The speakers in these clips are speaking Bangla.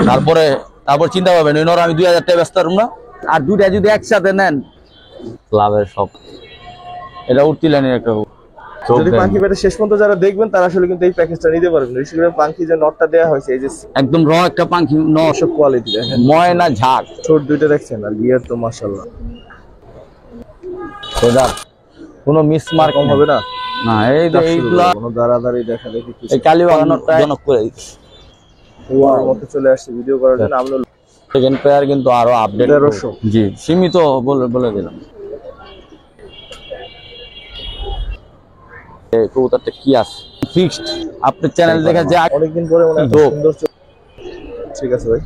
তারপরে চিন্তা করবেন ওই নর আমি 2000 টাকা ব্যস্ত পারবো না। আর দুইটা যদি একসাথে নেন ক্লাবের সব এটা উঠতি লাইনের একটা। যদি পাখি পেটে শেষ পর্যন্ত যারা দেখবেন তারা আসলে কিন্তু এই প্যাকেজটা নিতে পারবেন। বিশেষ করে পাখি যে নটটা দেওয়া হয়েছে এই যে একদম র একটা পাখি সব কোয়ালিটি দেখেন, ময়না ঝাড় ছোট দুইটা দেখছেন আর গিয়ার তো মাশাআল্লাহ সেটা কোনো মিসমার্ক কম হবে না। না এই যে এইগুলা কোনো দাঁড়াদাঁড়ি দেখা দেখি এই কালীবাগানটা জনক করে দিচ্ছে ওয়ার মতো চলে আসছে ভিডিও করার জন্য। আমরা সেকেন্ড পেয়ার কিন্তু আরো আপডেট 1300 জি সীমিত বলে দিলাম। এই কবুতরটা কি আছে ফিক্সড আপনার চ্যানেল দেখে যে অনেকদিন পরে মনে হয় সুন্দর। ঠিক আছে ভাই।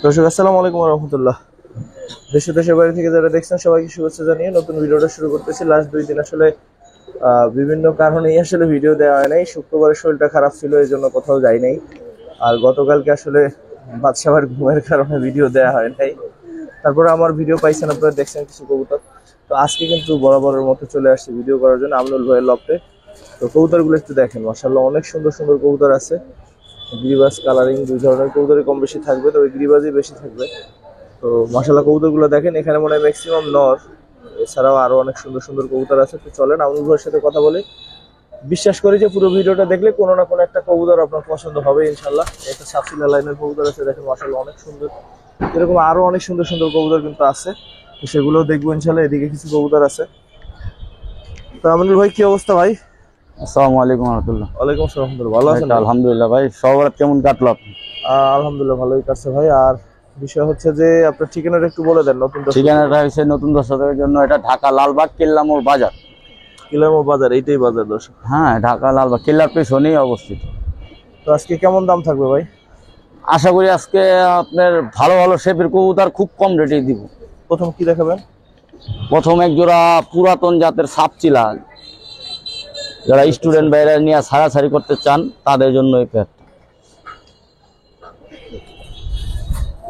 দর্শক আসসালামু আলাইকুম ওয়া রাহমাতুল্লাহ। দেশের বাইরে থেকে যারা দেখছেন সবাইকে শুভেচ্ছা জানিয়ে নতুন ভিডিওটা শুরু করতেছি। লাস্ট 2 দিন আসলে বিভিন্ন কারণেই আসলে ভিডিও দেওয়া হয় নাই। শুক্রবারে শরীরটা খারাপ ছিল এই জন্য কোথাও যাই নাই। আর গতকালকে আসলে বাদশাহর ঘুমের কারণে ভিডিও দেওয়া হয় নাই। তারপরে আমার ভিডিও পাইছেন আপনারা, দেখছেন কিছু কবুতর। তো আজকে কিন্তু বরাবরের মতো চলে আসছে ভিডিও করার জন্য আমনুল ভাইয়ের লফটে। তো কবুতরগুলো একটু দেখেন, মাশাআল্লাহ অনেক সুন্দর সুন্দর কবুতর আছে। গিরিবাজ কালারিং দুই ধরনের কবুতরই কম বেশি থাকবে, তবে গিরিবাজই বেশি থাকবে। তো মাশাআল্লাহ কবুতরগুলো দেখেন, এখানে মনে হয় ম্যাক্সিমাম নর, এছাড়াও আরো অনেক সুন্দর সুন্দর কবুতর আছে। তো চলেন আমনুল ভাইয়ের সাথে কথা বলি। বিশ্বাস করি যে পুরো ভিডিওটা দেখলে কোনো না কোনো একটা কবুতর আপনার পছন্দ হবে ইনশাল্লাহ। একটা সাফসিলা লাইনের কবুতর আছে দেখেন, মাশাআল্লাহ অনেক সুন্দর। এরকম আরো অনেক সুন্দর সুন্দর কবুতর কিন্তু আছে, তো সেগুলোও দেখবো ইনশাল্লাহ। এদিকে কিছু কবুতর আছে। তো আমনুল ভাই কি অবস্থা ভাই? আসসালামু আলাইকুম ওয়া রাহমাতুল্লাহ। ওয়ালাইকুম আসসালাম, ভালো আছেন? আলহামদুলিল্লাহ ভাই, সবার কেমন কাটলো? আলহামদুলিল্লাহ ভালোই কাটছে ভাই। আর বিষয় হচ্ছে যে আপনার ঠিকানাটা একটু বলে দেন নতুন দর্শক। ঠিকানাটা হচ্ছে নতুন দর্শকদের জন্য, এটা ঢাকা লালবাগ কিল্লামোড় বাজার। কিল্লামোড় বাজার, এইটাই বাজার দর্শক? হ্যাঁ, ঢাকা লালবাগ কিল্লার পেছনেই অবস্থিত। তো আজকে কেমন দাম থাকবে ভাই? আশা করি আজকে আপনার ভালো ভালো শেপের কবুতর খুব কম রেটেই দিব। প্রথম কি দেখাবেন? প্রথম এক জোড়া পুরাতন জাতের সাপচিলা, যারা স্টুডেন্ট বাইরে নিয়ে ছাড়াছাড়ি করতে চান তাদের জন্য এই পেয়ারটা।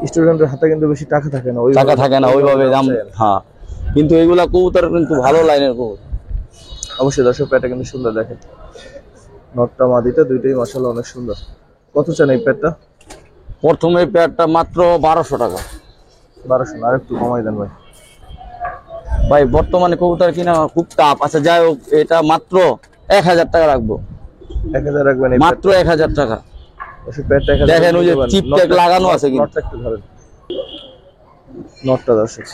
স্টুডেন্টের হাতে কিন্তু বেশি টাকা থাকে না, ওইভাবে দাম। হ্যাঁ, কিন্তু এগুলা কবুতর কিন্তু ভালো লাইনের কবুতর। অবশ্যই দর্শক, পেয়ারটা কিন্তু সুন্দর দেখেন, নটটা মাদিটা দুইটাই মাশাআল্লাহ অনেক সুন্দর। কত চান এই পেয়ারটা? প্রথমে পেয়ারটা মাত্র 1200 টাকা। 1200 না, আর একটু কমাই দেন ভাই। ভাই বর্তমানে কবুতর কিনা খুব টাফ। আচ্ছা যাই হোক, এটা মাত্র 1000 টাকা রাখবো। 1000 রাখবেন? মাত্র 1000 টাকা। পেয়ারটা 1000 দেখেন ওই যে চিপ ট্যাগ লাগানো আছে কিন্তু। নটটা একটু ধরেন, নটটা দর্শক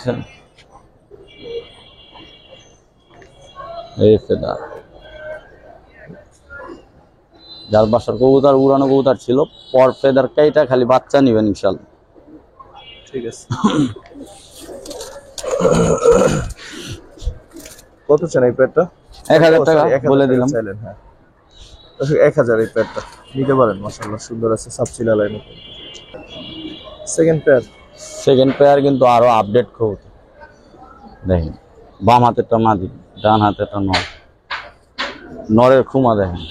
এই ফেদা, যার বাসার কবুতর উড়ানো কবুতর ছিল, পর ফেদার কাইটা খালি বাচ্চা নিবেন ইনশাল্লাহ। ঠিক আছে। কত চান এই পেয়ারটা? 1000 টাকা বলে দিলাম। হ্যাঁ দর্শক, 1000 এই পেয়ারটা নিতে পারেন, মাশাআল্লাহ সুন্দর আছে, সাবসিলা লাইনের। সেকেন্ড পেয়ার কিন্তু আরো আপডেট কবুতর দেখেন। বাম হাতেরটা মাদি, ডান হাতেরটা নর। নরের খুমা দেখেন।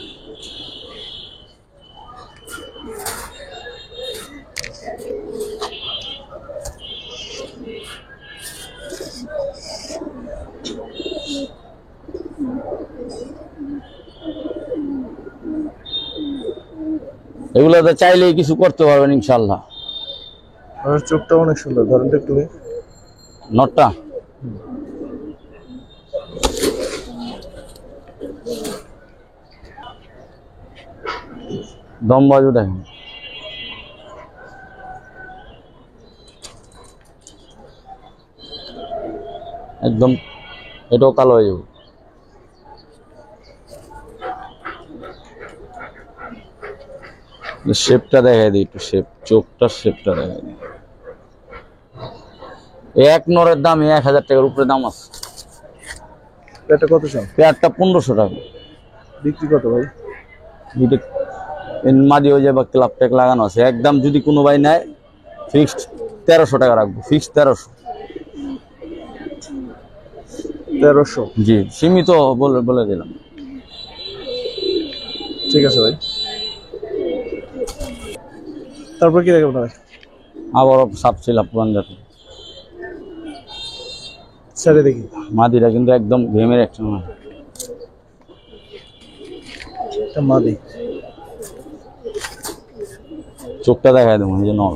এগুলোতে চাইলেই কিছু করতে পারবেন ইনশাল্লাহ। চোখটা অনেক সুন্দর, ধরেন তো একটু নটটা। দম বাজু দেখেন, একদম এটাও কালো হয়ে যাবে। শেপটা দেখাই দিই একটু, চোখটার শেপটা দেখাই দিই। এক নরের দাম 1000 টাকার উপরে দাম আছে। পেয়ারটা কত চান? পেয়ারটা 1500 টাকা। বিক্রি কত ভাই? মাদি হয়ে যাবে, ক্লাব ট্যাগ লাগানো আছে। একদম যদি কোনো ভাই নেয় ফিক্সড 1300 টাকা রাখবো। ফিক্সড 1300। জি, সীমিত বলে দিলাম। ঠিক আছে ভাই। তারপর কি দেখবেন ভাই? আবারও সাপচিলা পুরান জাতি। ছেড়ে দেখি, মাদিরা কিন্তু একদম ঘেমের একটা মাদি। চোখটা দেখায় দেবো এই যে নর।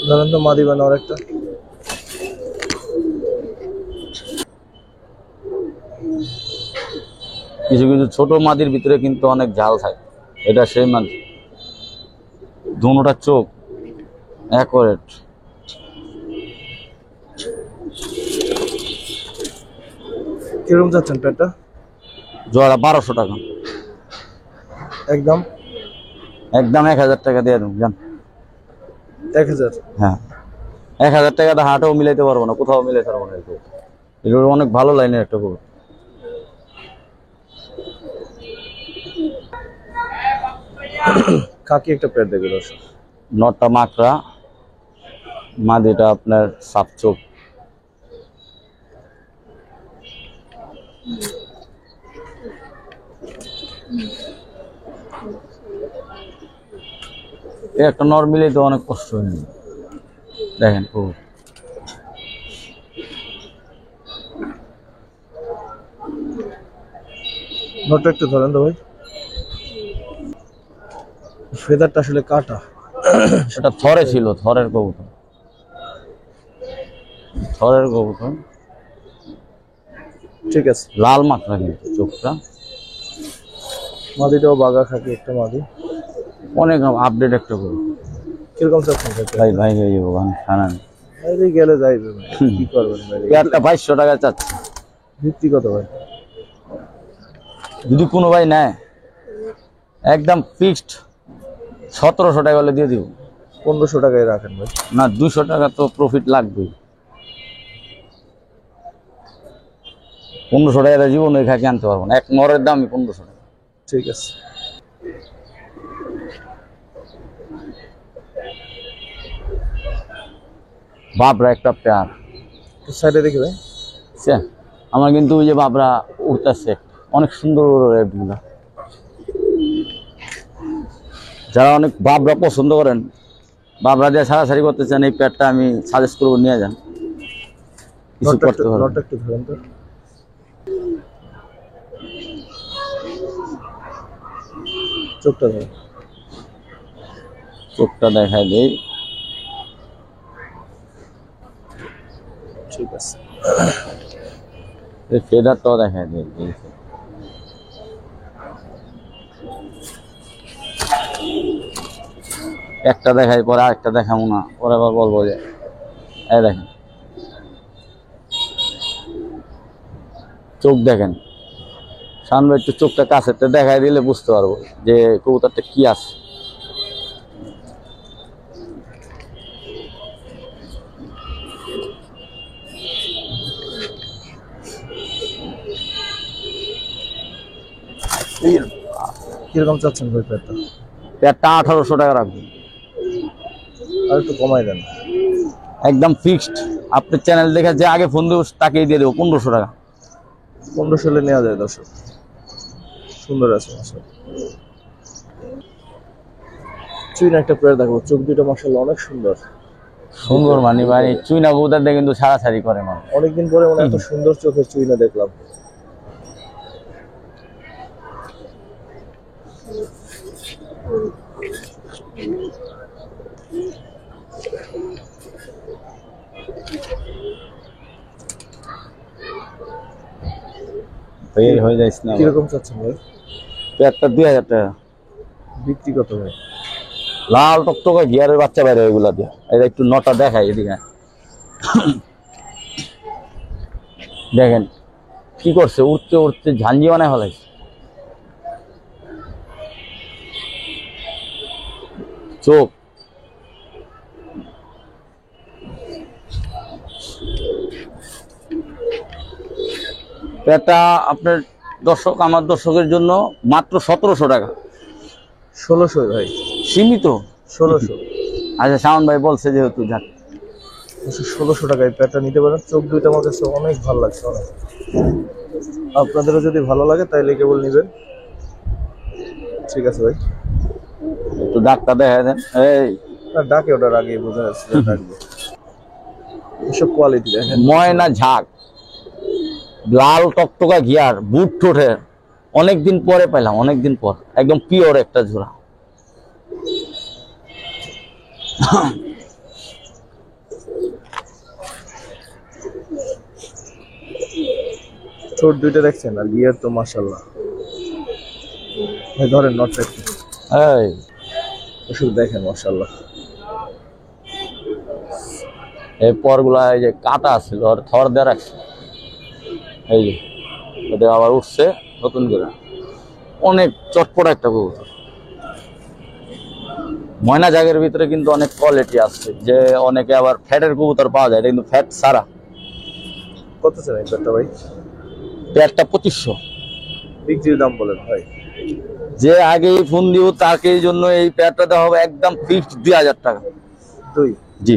ধরেন তো মাদি বানা আর একটা। কিছু কিছু ছোট মাদির ভিতরে কিন্তু অনেক ঝাল থাকে, এটা সেই মাদি। দুটোটা চোখ অ্যাকোরেট। কিরকম যাচ্ছেন পেটটা? জোড়া 1200 টাকা। একদম একদম 1000 টাকা দিয়ে দেবো জান। 1000? হ্যাঁ, 1000 টাকাটা হাটেও মিলাইতে পারবো না, কোথাও মিলাইতে পারবো না। এটা অনেক ভালো লাইনের একটা গরু। কাকি একটা পেট দেখে দর্শক। নটটা মাকড়া, মাদিটা আপনার সাপ চোখ। একটা নর মিলেই তো অনেক কষ্ট হয়ে যায়। দেখেন ও নটটা একটু ধরেন তো ভাই। ফেদারটা আসলে কাটা। সেটা থরে ছিল, থরের কবুতর, থরের কবুতর। ঠিক আছে। লাল মাকড়া কিন্তু চোখটা। মাদিটাও বাগা খাকি একটা মাদি। অনেক আপডেট একটা গরু। কিরকম চাচ্ছেন ভাই ভাই হয়ে যাবো গান খানা নেই। বাইরে গেলে যাইবে ভাই, কি করবেন বাইরে? পেয়ারটা 2200 টাকা চাচ্ছে। ভিত্তি কত ভাই? যদি কোনো ভাই নেয় একদম ফিক্সড 1700 টাকা হলে দিয়ে দিব। 1500 টাকায় রাখেন ভাই। না 200 টাকা তো প্রফিট লাগবেই। 1500 টাকা জীবন ওই খাকি আনতে পারবো না, এক নরের দামই 1500 টাকা। ঠিক আছে। বাবরা একটা পেয়ার। সাইডে দেখি ভাই। সে আমার কিন্তু ওই যে বাবরা উঠতেছে, অনেক সুন্দর এগুলা। যারা অনেক বাবরা পছন্দ করেন, বাবরা দিয়ে ছাড়াছাড়ি করতে চান, এই পেয়ারটা আমি সাজেস্ট করবো, নিয়ে যান, কিছু করতে পারবেন। নটটা একটু ধরেন তো। চোখটা ধরেন। চোখটা দেখায় দেই। ঠিক আছে। এই ফেদারটাও দেখায় দেই। একটা দেখাই পরে আরেকটা দেখাবো না, পরে আবার বলবো যে এই দেখেন চোখ দেখেন। সামনে একটু চোখটা কাছে দেখাই দিলে বুঝতে পারবো যে কবুতরটা কি আছে। কিরকম চাচ্ছেন ভাই পেটটা? পেয়ারটা 1800 টাকা রাখবেন। আর একটু কমাই দেন। একদম ফিক্সড। আপনার চ্যানেল দেখে যে আগে ফোন দেবো তাকেই দিয়ে দেবো 1500 টাকা। 1500 হলে নেওয়া যায় দর্শক। সুন্দর আছে মাশাআল্লাহ। চুইনা একটা পেয়ার দেখো, চোখ দুটো মাশাআল্লাহ অনেক সুন্দর। সুন্দর মানে ভাই চুইনা কবুতর দিয়ে কিন্তু ছাড়াছাড়ি করে মানুষ। অনেকদিন পরে মনে এত সুন্দর চোখের চুইনা দেখলাম। বের হয়ে যাইস না। কিরকম চাচ্ছেন ভাই? পেয়ারটা 2000 টাকা। বিক্রি কত ভাই? লাল টকটকে গিয়ারের বাচ্চা বাইরে ওইগুলা দিয়ে। এটা একটু নটা দেখাই এদিকে। দেখেন কি করছে, উঠতে উঠতে ঝাঞ্জি বানায় ফেলাইছে। চোখ পেয়ারটা আপনার দর্শক, আমার দর্শকের জন্য মাত্র 1700 টাকা। 1600 ভাই। সীমিত 1600। আচ্ছা শাওন ভাই বলছে যেহেতু যাক 1600 টাকায় পেয়ারটা নিতে পারেন। চোখ দুইটা আমার কাছে অনেক ভালো লাগছে, অনেক। আপনাদেরও যদি ভালো লাগে তাইলে কেবল নেবেন। ঠিক আছে ভাই। একটু ডাক্তার দেখা দেন। এই ডাকে ওটার আগে বোঝা যাচ্ছে যে ডাকবে। এসব কোয়ালিটি দেখেন। ময়না ঝাঁক লাল টকটকা গিয়ার, বুট ঠোঁটে, অনেকদিন পরে পেলাম, অনেকদিন পর, একদম পিওর একটা জোড়া। ঠোঁট দুইটা দেখছেন, আর গিয়ার তো মাশাআল্লাহ। ধরেন নটটা একটু, এই শুধু দেখেন মাশাআল্লাহ। এই পরগুলা এই যে কাটা ছিল আর থর দিয়ে রাখছে, এই যে ওটা আবার উঠছে নতুন করে। অনেক চটপটা একটা কবুতর। ময়না জাগের ভিতরে কিন্তু অনেক কোয়ালিটি আছে, যে অনেকে আবার ফ্যাটের কবুতর পাওয়া যায়, এটা কিন্তু ফ্যাট সারা। কত চান এই পেয়ারটা ভাই? পেয়ারটা 2500। বিক্রির দাম বলেন ভাই। যে আগেই ফোন দিব তাকে জন্য এই পেয়ারটা দেওয়া হবে একদম ফিক্সড 2000 টাকা। দুই। জি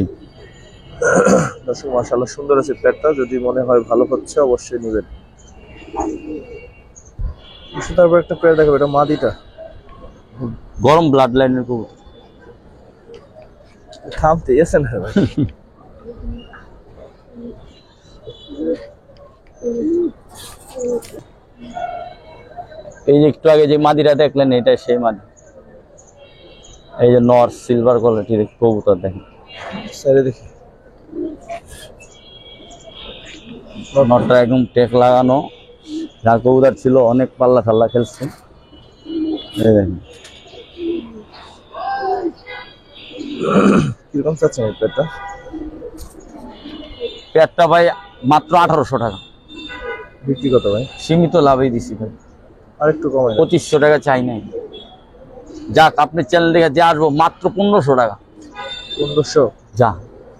দর্শক মাশাআল্লাহ সুন্দর আছে পেয়ারটা, যদি মনে হয় ভালো হচ্ছে অবশ্যই নেবেন। তারপর একটা পেয়ার দেখাবো, এটা মাদিটা। গরম ব্লাড লাইনের কবুতর। থামতে এসেন না ভাই। এই যে একটু আগে যে মাদিটা দেখলেন, এটা সেই মাদি। এই যে নর সিলভার কোয়ালিটির কবুতর দেখেন, স্যারে দেখি। নরটা একদম টেক লাগানো, যা কবুতর ছিল অনেক পাল্লা ঠাল্লা খেলছে। এই দেখেন কিরকম চাচ্ছেন এই পেয়ারটা? পেয়ারটা ভাই মাত্র 1800 টাকা। বিক্রি কত ভাই? সীমিত লাভেই দিছি ভাই, আর একটু কমাই। 2500 টাকা চাই নাই। যাক, আপনি চ্যানেল দেখে যে আসবো মাত্র 1500 টাকা। 1500? যা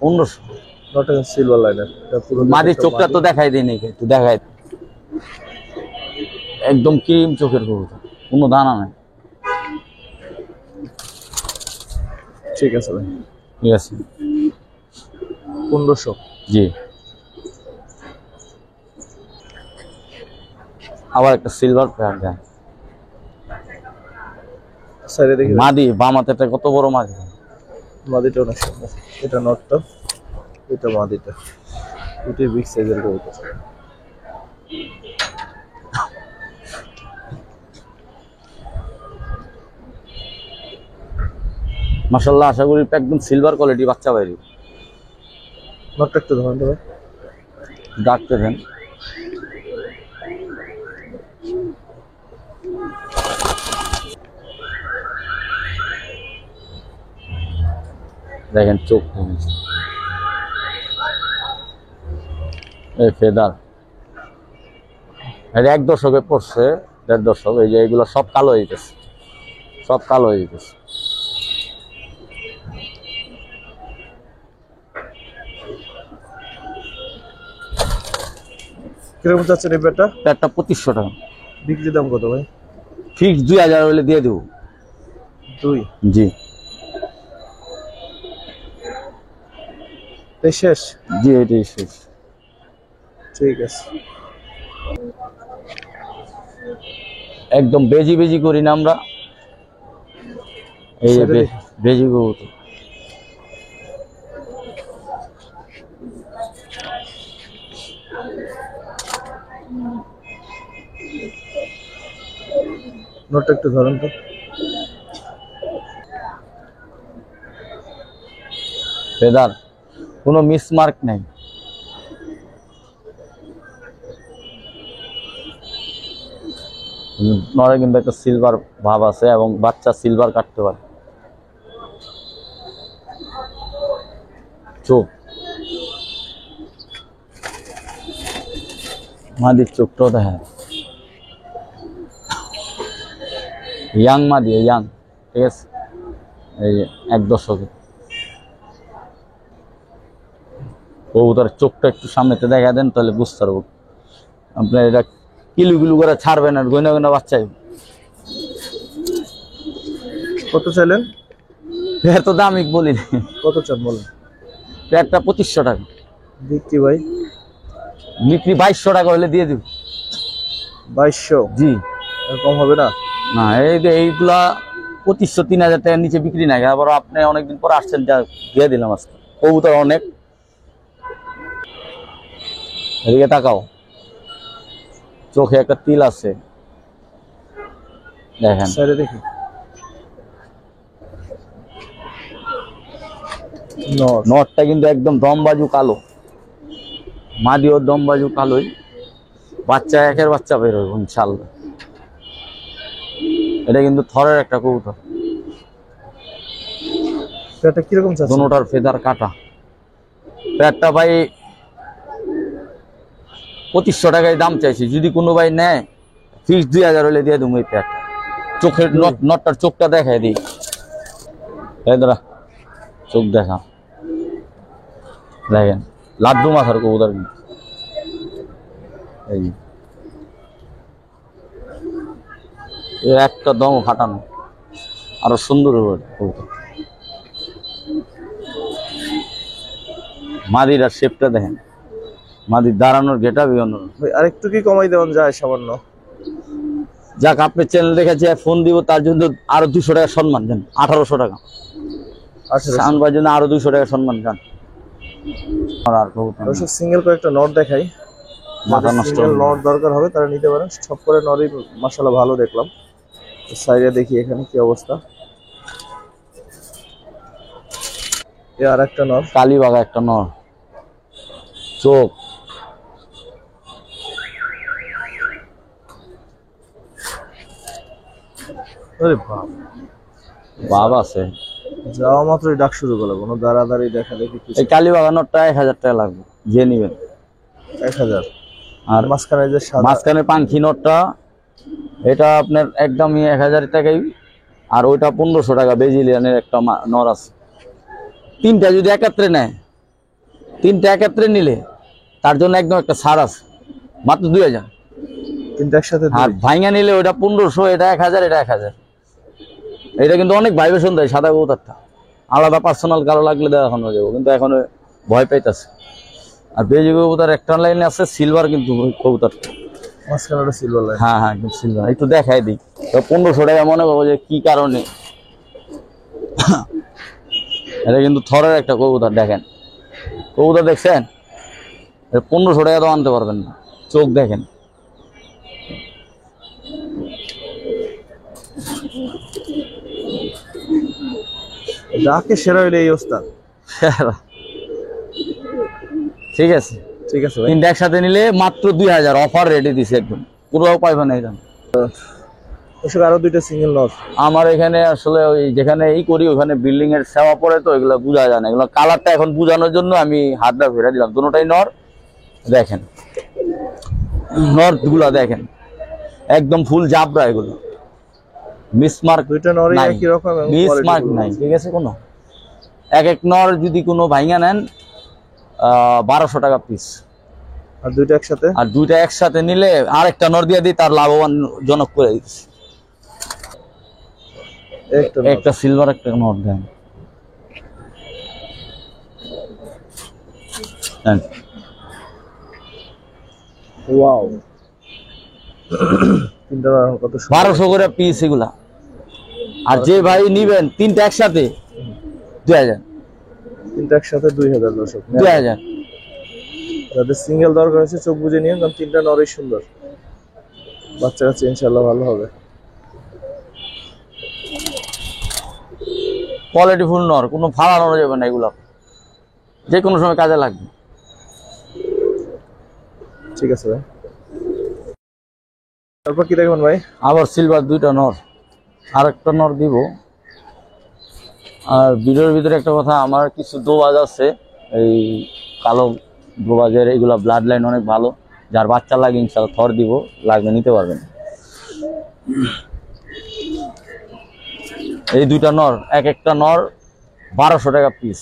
1500। নট সিলভার লাইনার, এটা পুরো মাদির চোখটা তো দেখাই দিই নাকি, একটু দেখাই। একদম ক্রিম চোখের কবুতর, কোনো দানা নাই। ঠিক আছে ভাই, ঠিক আছে 1500। জি। আবার একটা সিলভার পেয়ার দেন। স্যারে দেখি। মাদি বাম হাতেরটা কত বড় মাদি। মাদিটা অনেক সুন্দর। এটা নটটা, এটা মাদিটা, দুটোই বিগ সাইজের কবুতর। মাশাআল্লাহ, আশা করি একদম সিলভার কোয়ালিটি বাচ্চা বাইরে। নটটা একটু ধরেন দেবে। ডাকতে দেন। দেখেন চোখ, এই ফেদার, এটা 1 দশকে পড়ছে, 1.5 দশক। এই যে এগুলো সব কালো হয়ে গেছে, সব কালো হয়ে গেছে। কিরকম চাচ্ছেন এই পেয়ারটা? পেয়ারটা 2500 টাকা। বিক্রি দাম কত ভাই? ফিক্স 2000 হলে দিয়ে দেবো। দুই। জি এই শেষ? জি, এটাই শেষ। ঠিক আছে। একদম বেজি বেজি করি না আমরা, এই যে বেজি কবুতর। নোটটা একটু ধরেন তো। ফেদার, কোনো মিসমার্ক নেই। নরে কিন্তু একটা সিলভার ভাব আছে এবং বাচ্চা সিলভার কাটতে পারে। চোখ, মাদির চোখটাও দেখা, ইয়াং মাদি, ইয়াং। ঠিক আছে, এই 1 দশকে। কবুতরের চোখটা একটু সামনেতে দেখা দেন, তাহলে বুঝতে পারবো। আপনার এটা কিলু কিলু করে ছাড়বেন আর গয়না গয়না বাচ্চাই। কত চাইলেন? এত দামি বলি, কত চান বলেন? পেয়ারটা 2500 টাকা। বিক্রি ভাই? বিক্রি 2200 টাকা হলে দিয়ে দিব। 2200? জি। আর কম হবে না? না, এই যে এইগুলা 2500 3000 টাকার নিচে বিক্রি নাই। আবার আপনি অনেকদিন পর আসছেন, যা দিয়ে দিলাম আজকে। কবুতর অনেক, এদিকে তাকাও। চোখে একটা তিল আছে দেখেন। সাইডে দেখি নর। নরটা কিন্তু একদম দমবাজু কালো, মাদিও দমবাজু কালোই, বাচ্চা একের বাচ্চা বের হবে ইনশাআল্লাহ। এটা কিন্তু থরের একটা কবুতর, এটা কিরকম চাচ্ছেন? দুটোটার ফেদার কাটা। প্যাটটা ভাই 2500 টাকায় দাম চাইছি, যদি কোনো ভাই নেয় ফিক্স 2000 হলে দিয়ে দেবো। এই প্যাট চোখের নটটার চোখটা দেখাই দিই, দাদা চোখ দেখা দেখেন, লাড্ডু মাথার কবুতর কিন্তু। এই এর একটা দম ফাটানো, আরো সুন্দর হবে কবুতর। মাদির আর শেপটা দেখেন, মাদির দাঁড়ানোর গেটা বিয়ন্ন। ভাই আরেকটু কি কমাই দেওয়া যায় সামান্য? যাক, আপনার চ্যানেল দেখেছি, ফোন দিব, তার জন্য আরো 200 টাকা সম্মান দেন, 1800 টাকা। আচ্ছা সাউন্ড বাজার জন্য আরো 200 টাকা সম্মান দেন। আর কবুতর দর্শক সিঙ্গেল কয়েকটা নট দেখাই, মাথা নষ্ট সিঙ্গেল নট দরকার হবে তারা নিতে পারেন। সব করে নরই মাশাআল্লাহ ভালো দেখলাম। সাইডে দেখি এখানে কি অবস্থা। এ আর একটা নর, কালীবাগা একটা নর, চোখ আরে বাপ, বাব আছে। যাওয়া মাত্রই ডাক শুরু করলো, কোনো দাঁড়াদাঁড়ি দেখা দেখি কিছু। এই কালীবাগা নটটা 1000 টাকা লাগবে, যে নিবেন। 1000। আর মাঝখানে যে সাদা মাঝখানে পাঙ্খি নটটা, এটা আপনার একদমই 1000 টাকাই। আর ওইটা 1500 টাকা, বেজিলিয়ানের একটা নর আছে। তিনটা যদি একাত্রে নেয়, তিনটা একাত্রে নিলে তার জন্য একদম একটা ছাড় আছে, মাত্র 2000। তিনটা একসাথে আর ভাইঙ্গা নিলে ওইটা 1500, এটা 1000, এটা 1000। এটা কিন্তু অনেক ভাইব্রেশন দেয় সাদা কবুতরটা, আলাদা পার্সোনাল কারো লাগলে দেখানো যাবো, কিন্তু এখন ভয় পাইতেছে। আর বেজি কবুতর একটা লাইনে আছে সিলভার, কিন্তু কবুতরটা মাঝখানে সিলভার লাইন। হ্যাঁ হ্যাঁ একদম সিলভার। একটু দেখাই দিই, 1500 টাকা মনে করবো যে কি কারণে। এটা কিন্তু থরের একটা কবুতর, দেখেন কবুতর দেখছেন, 1500 টাকা তো আনতে পারবেন না। চোখ দেখেন, ডাকে সেরা হইলে এই অবস্থা। ঠিক আছে ঠিক আছে ভাই, তিনটা একসাথে নিলে মাত্র 2000 অফার রেডি দিছে, একদম পুরো পাইবেন না। দর্শক আরো দুইটা সিঙ্গেল নট। আমার এখানে আসলে ওই যেখানে এই করি ওখানে বিল্ডিং এর সেবা পড়ে, তো এগুলো বোঝা যায় না। এগুলো কালারটা এখন বোঝানোর জন্য আমি হাতটা ফেরা দিলাম। দুটোটাই নর, দেখেন নর গুলা দেখেন, একদম ফুল জাবরা। এগুলো মিসমার্ক, দুইটা নরই একই রকম এবং মিসমার্ক নাই, ঠিক আছে। কোনো এক এক নর যদি কোনো ভাইঙ্গা নেন 1200 টাকা পিস। আর দুইটা একসাথে, আর দুইটা একসাথে নিলে আরেকটা নর দিয়ে দিই, তার লাভবান জনক করে দিচ্ছি। একটা সিলভার একটা নর দেন। ওয়াও, তিনটা কত 1200 করে পিস এগুলা। আর যে ভাই নিবেন তিনটা একসাথে 2000, তিনটা একসাথে 2000। দর্শক 2000। যাদের সিঙ্গেল দরকার হচ্ছে চোখ বুঝে নিয়ে, কারণ তিনটা নরই সুন্দর, বাচ্চা কাচ্চা ইনশাআল্লাহ ভালো হবে। কোয়ালিটি ফুল নর, কোনো ফালানো যাবে না, এগুলো যে কোনো সময় কাজে লাগবে। ঠিক আছে ভাই, তারপর কি দেখবেন ভাই? আবার সিলভার দুইটা নর, আর একটা নর দিব। আর ভিডিওর ভিতরে একটা কথা, আমার কিছু দোবাজ আছে, এই কালো দোবাজের, এগুলা ব্লাড লাইন অনেক ভালো। যার বাচ্চা লাগে ইনশাল্লাহ থর দিব, লাগবে নিতে পারবেন। এই দুইটা নর, এক একটা নর 1200 টাকা পিস।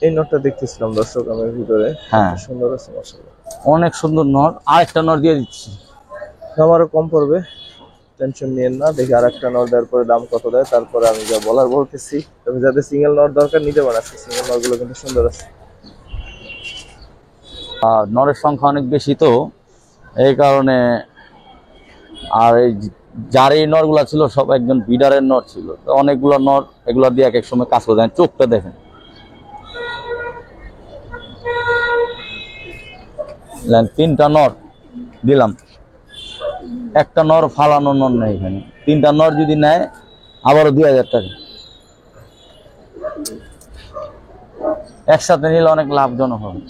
এই নটটা দেখতেছিলাম দর্শক আমার ভিতরে, হ্যাঁ সুন্দর আছে মাশাআল্লাহ, অনেক সুন্দর নর। আর একটা নর দিয়ে দিচ্ছি, আমারও কম পড়বে, টেনশন নিয়েন না। দেখি আর একটা নট দেওয়ার পরে দাম কত দেয়, তারপরে আমি যা বলার বলতেছি। তবে যাদের সিঙ্গেল নট দরকার নিতে পারেন, আজকে সিঙ্গেল নট গুলো কিন্তু সুন্দর আছে। নরের সংখ্যা অনেক বেশি, তো এই কারণে। আর এই যার এই নরগুলা ছিল সব একজন বিডারের নর ছিল, তো অনেকগুলো নর, এগুলো দিয়ে এক এক সময় কাজ করে দেন। চোখটা দেখেন, তিনটা নর দিলাম, একটা নর ফালানো নর নেই এখানে, 3টা নর যদি নেয় আবারও 2000 টাকা। একসাথে নিলে অনেক লাভজনক হবে।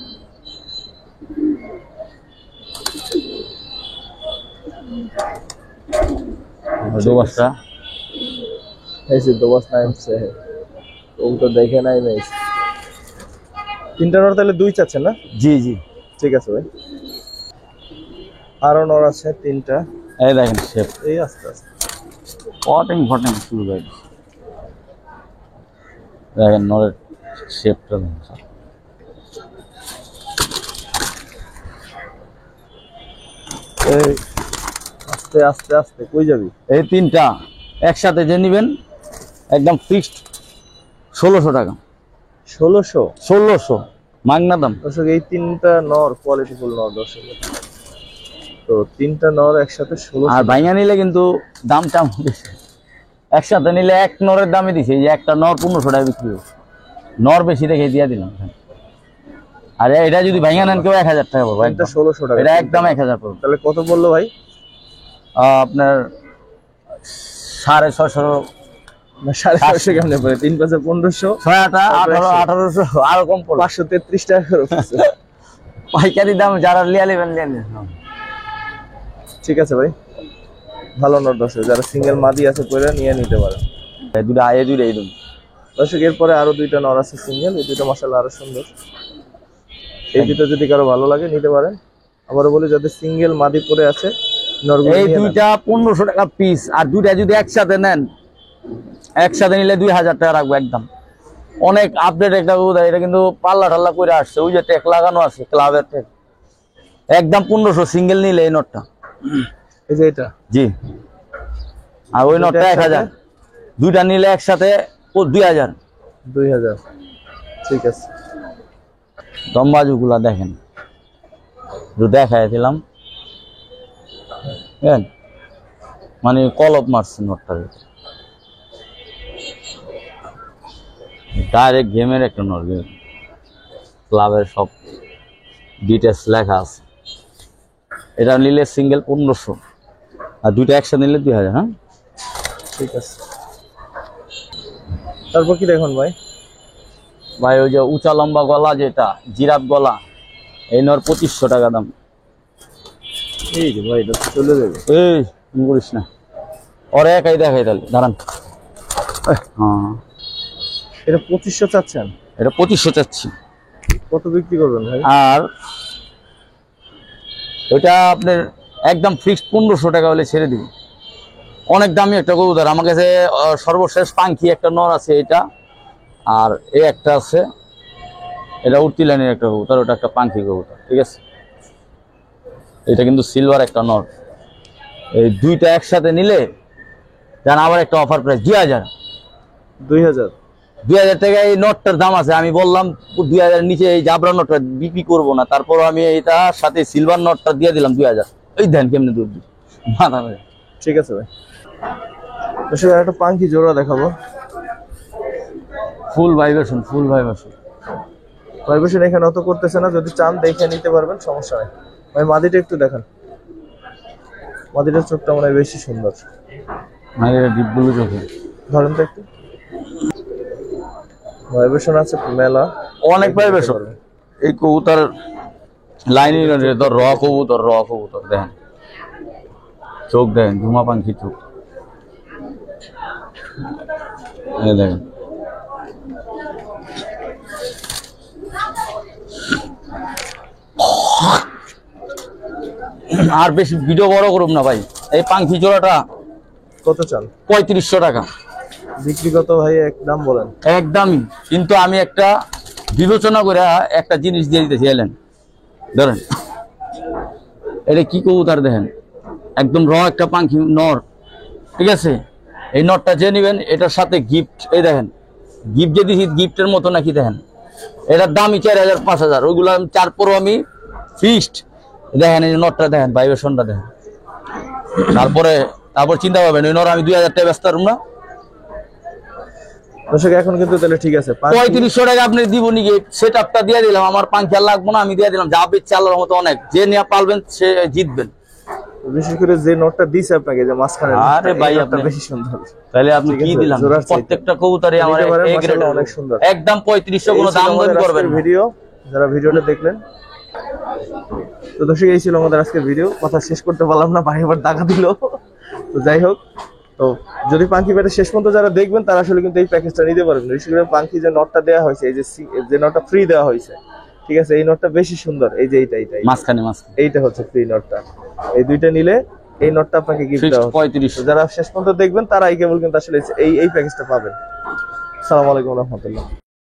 দোবাসটা ऐसे दोबास टाइम से है तो तो देखे नहीं मैं 3টা নর তাহলে 2 চাচ্ছেন না? জি জি, ঠিক আছে ভাই। আরো নর আছে 3টা। এই দেখেন শেপ, এই আস্তে আস্তে ফটিং শুরু করে দিচ্ছে। দেখেন নরের শেপটা দেখেন। এই আস্তে আস্তে আস্তে কই যাবি? এই 3টা একসাথে যে নিবেন একদম ফিক্সড 1600 টাকা। 1600 মাগনা দাম। দর্শক এই 3টা নর কোয়ালিটিফুল নর দর্শক, তো 3টা নর একসাথে 1600। আর ভাইয়া নিলে কিন্তু দামটা বেশি, একসাথে নিলে এক নরের দামে দিছে, এই যে একটা নর 1500 টাকা বিক্রি হবে, নর বেশি দেখে দিয়ে দিলাম। আর এটা যদি ভাইয়া নেন কেউ 1000 টাকা পড়বে, এটা 1600 টাকা, এটা একদম 1000 পড়বে। তাহলে কত বললো ভাই? আপনার 650 না 650 কেমনে পড়ে? 3 5 1500, 1800 আরো কম পড়বে, 533 টাকা করে পড়ছে। পাইকারি দাম যারা লিয়া নেবেন লিয়া নেন। ঠিক আছে ভাই, ভালো নর দর্শক, যারা সিঙ্গেল মাদি আছে পরে নিয়ে নিতে পারেন। দুটো আয়ে দুটো এই দুটো দর্শক এরপরে আরো 2টা নর আছে সিঙ্গেল, এই 2টা মাশাআল্লাহ আরো সুন্দর। এই 2টা যদি কারো ভালো লাগে নিতে পারেন। আবারও বলি যাদের সিঙ্গেল মাদি পরে আছে নরগুলো এই নিয়ে নেন। 2টা 1500 টাকা পিস, আর 2টা যদি একসাথে নেন, একসাথে নিলে 2000 টাকা রাখবো একদম। অনেক আপডেট একটা কবুতর, এটা কিন্তু পাল্লা টাল্লা করে আসছে, ওই যে ট্যাগ লাগানো আছে ক্লাবের ট্যাগ, একদম 1500 সিঙ্গেল নিলে এই নটটা। এই যে এটা জি, আর ওই নটটা 1000, 2টা নিলে একসাথে 2000। 2000। ঠিক আছে, দমবাজুগুলা দেখেন, একটু দেখাই দিলাম, মানে কলপ মারছে নটটার, ডাইরেক্ট গেমের একটা নট, ক্লাবের সব ডিটেলস লেখা আছে। এটা নিলে সিঙ্গেল 1500, আর 2টা একসাথে নিলে 2000। হ্যাঁ ঠিক আছে। তারপর কি দেখুন ভাই? ভাই ওই যে উঁচা লম্বা গলা, যেটা জিরাফ গলা, এই নর 2500 টাকা দাম। এই যে ভাই এটা চলে যাবে। এই তুমি করিস না, ওর একাই দেখাই তাহলে দাঁড়ান। হ্যাঁ, এটা 2500 চাচ্ছেন? এটা 2500 চাচ্ছি। কত বিক্রি করবেন ভাই? আর ওইটা আপনার একদম ফিক্সড 1500 টাকা হলে ছেড়ে দিব। অনেক দামি একটা কবুতর আমার কাছে, সর্বশেষ পাঙ্খি একটা নর আছে এটা, আর এই একটা আছে, এটা উঠতি লাইনের একটা কবুতর, ওটা একটা পাঙ্খি কবুতর। ঠিক আছে, এটা কিন্তু সিলভার একটা নর। এই 2টা একসাথে নিলে জান আবার একটা অফার প্রাইস 2000। 2000 টাকা এই নটটার দাম আছে। আমি বললাম 2000 নিচে এই জাবরা নটটা বিক্রি করবো না, তারপর আমি এটার সাথে সিলভার নটটা দিয়ে দিলাম 2000। এই দেন কেমনে দূর মাথা। ঠিক আছে ভাই, দর্শক একটা পাঙ্খি জোড়া দেখাবো। ফুল ভাইব্রেশন, ফুল ভাইব্রেশন। ভাইব্রেশন এখানে অত করতেছে না, যদি চান দেখে নিতে পারবেন, সমস্যা নেই। ভাই মাদিটা একটু দেখান, মাদিটার চোখটা মনে হয় বেশি সুন্দর। ডিপ ব্লু চোখে, ধরেন তো একটু। ভাইব্রেশন আছে মেলা, অনেক ভাইব্রেশন। এই কবুতর লাইন তো র কবুতর, র কবুতর দেখেন, চোখ দেখেন, ঝুমা পাখি চোখ, দেখেন। আর বেশি ভিডিও বড় করুন না ভাই। এই পাখি জোড়াটা কত চান? 3500 টাকা বিক্রি। কত ভাই একদম বলেন? একদমই, কিন্তু আমি একটা বিবেচনা করে একটা জিনিস দিয়ে দিতেছি। এলেন ধরেন, এটা কি কবুতর দেখেন, একদম র একটা পাখি নর। ঠিক আছে, এই নটটা যে নিবেন এটার সাথে গিফট, এই দেখেন গিফট যে দিছি, গিফটের মতো নাকি দেখেন। এটার দামই 4000 5000, ওইগুলো আমি তারপরও আমি ফিক্সড। দেখেন এই নটটা দেখেন, ভাইব্রেশনটা দেখেন, তারপর চিন্তা করবেন ওই নর আমি 2000 টাকা ব্যস্ত পারব না। দর্শক এখন কিন্তু তাহলে ঠিক আছে, 3500 টাকা আপনি দিব নাকি? সেট আপটা দিয়ে দিলাম, আমার পাঙ্খি আর লাগবো না, আমি দিয়ে দিলাম। যা বেচছে আল্লাহর মতো অনেক, যে নিয়ে পালবেন সে জিতবেন। বিশেষ করে যে নটটা দিছে আপনাকে যে মাঝখানে আরে ভাই, নটটা আপনি- বেশি সুন্দর। তাহলে আপনি ঠিক কি আছে, দিলাম জোড়ার চাইতে। প্রত্যেকটা কবুতরই আমার নিতে পারেন, A grade মাশাআল্লাহ, অনেক সুন্দর। একদম 3500, কোনো এই ছিল দাম আমাদের দর করবেন আজকের না। ভিডিও, যারা ভিডিওটা দেখলেন। তো দর্শক, এই ছিল আমাদের আজকের ভিডিও। কথা শেষ করতে পারলাম না, ভাই এবার টাকা দিল। তো যাই হোক, তো যদি পাঙ্কি পেটে শেষ পর্যন্ত যারা দেখবেন তারা আসলে কিন্তু এই প্যাকেজটা নিতে পারবেন। বিশেষ করে পাঙ্কি যে নটটা দেওয়া হয়েছে, এই যে নটটা ফ্রি দেওয়া হয়েছে, ঠিক আছে, এই নটটা বেশি সুন্দর। এই যে এইটা মাঝখানে এইটা হচ্ছে ফ্রি নটটা। এই দুইটা নিলে এই নটটা আপনাকে গিফট দেওয়া হবে। 3500। তো যারা শেষ পর্যন্ত দেখবেন তারাই কেবল কিন্তু আসলে এই প্যাকেজটা পাবেন। আসসালামু আলাইকুম রহমতুল্লাহ।